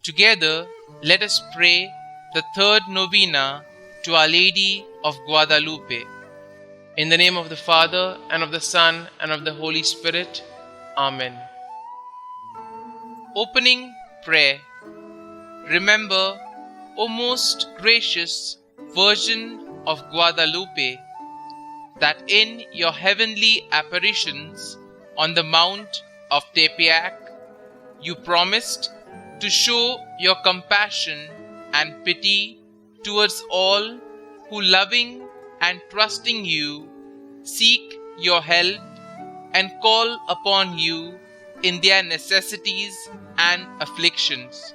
Together, let us pray the third novena to Our Lady of Guadalupe. In the name of the Father, and of the Son, and of the Holy Spirit. Amen. Opening prayer. Remember, O most gracious Virgin of Guadalupe, that in your heavenly apparitions on the Mount of Tepeyac, you promised to show your compassion and pity towards all who, loving and trusting you, seek your help and call upon you in their necessities and afflictions.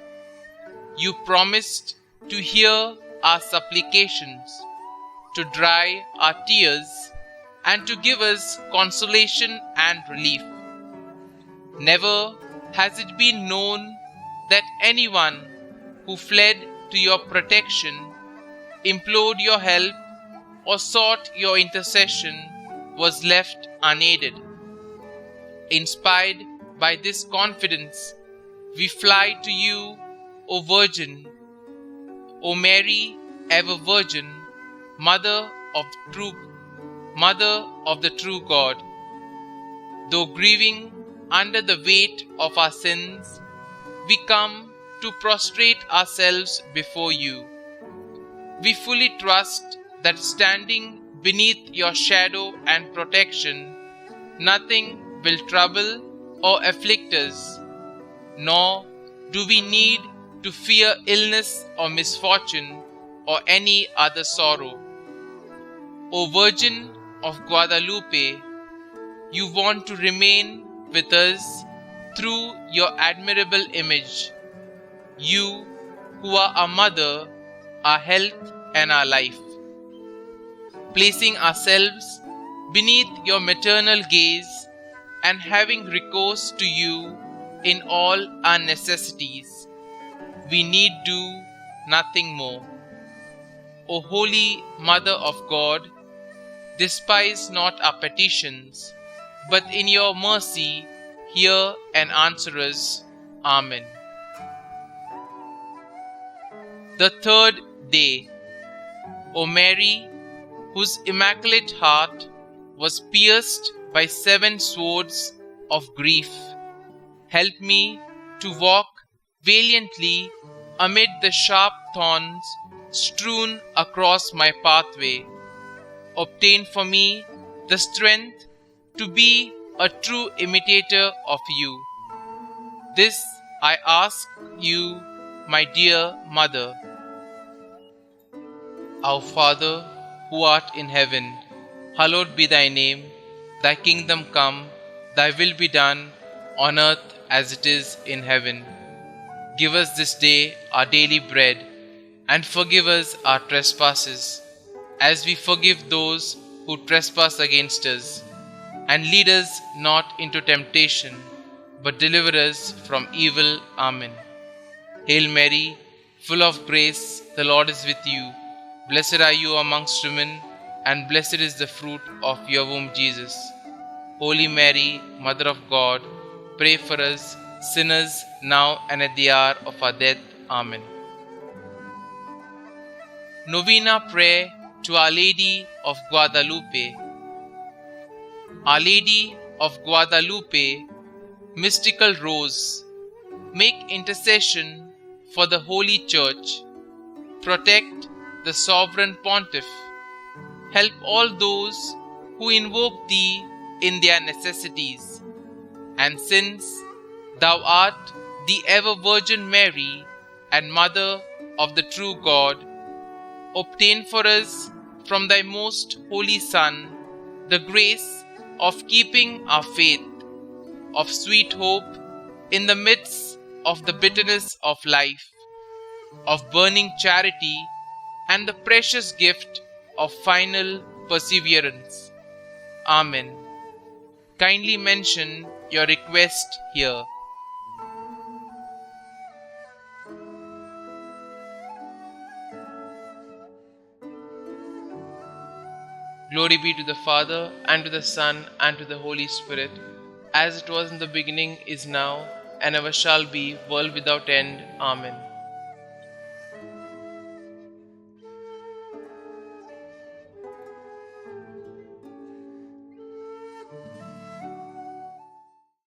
You promised to hear our supplications, to dry our tears, and to give us consolation and relief. Never has it been known that anyone who fled to your protection, implored your help, or sought your intercession was left unaided. Inspired by this confidence, we fly to you, O Virgin, O Mary, ever Virgin, Mother of the true God. Though grieving under the weight of our sins, we come to prostrate ourselves before you. We fully trust that standing beneath your shadow and protection, nothing will trouble or afflict us, nor do we need to fear illness or misfortune or any other sorrow. O Virgin of Guadalupe, you want to remain with us through your admirable image, you who are our mother, our health and our life. Placing ourselves beneath your maternal gaze and having recourse to you in all our necessities, we need do nothing more. O Holy Mother of God, despise not our petitions, but in your mercy hear and answer us. Amen. The third day. O Mary, whose immaculate heart was pierced by 7 swords of grief, help me to walk valiantly amid the sharp thorns strewn across my pathway. Obtain for me the strength to be a true imitator of you. This I ask you, my dear Mother. Our Father, who art in heaven, hallowed be thy name. Thy kingdom come, thy will be done, on earth as it is in heaven. Give us this day our daily bread, and forgive us our trespasses, as we forgive those who trespass against us. And lead us not into temptation, but deliver us from evil. Amen. Hail Mary, full of grace, the Lord is with you. Blessed are you amongst women, and blessed is the fruit of your womb, Jesus. Holy Mary, Mother of God, pray for us sinners now and at the hour of our death. Amen. Novena Prayer to Our Lady of Guadalupe. Our Lady of Guadalupe, mystical rose, make intercession for the Holy Church. Protect the Sovereign Pontiff. Help all those who invoke thee in their necessities. And since thou art the ever Virgin Mary and Mother of the true God, obtain for us from thy most holy Son the grace of keeping our faith, of sweet hope in the midst of the bitterness of life, of burning charity, and the precious gift of final perseverance. Amen. Kindly mention your request here. Glory be to the Father, and to the Son, and to the Holy Spirit, as it was in the beginning, is now, and ever shall be, world without end. Amen.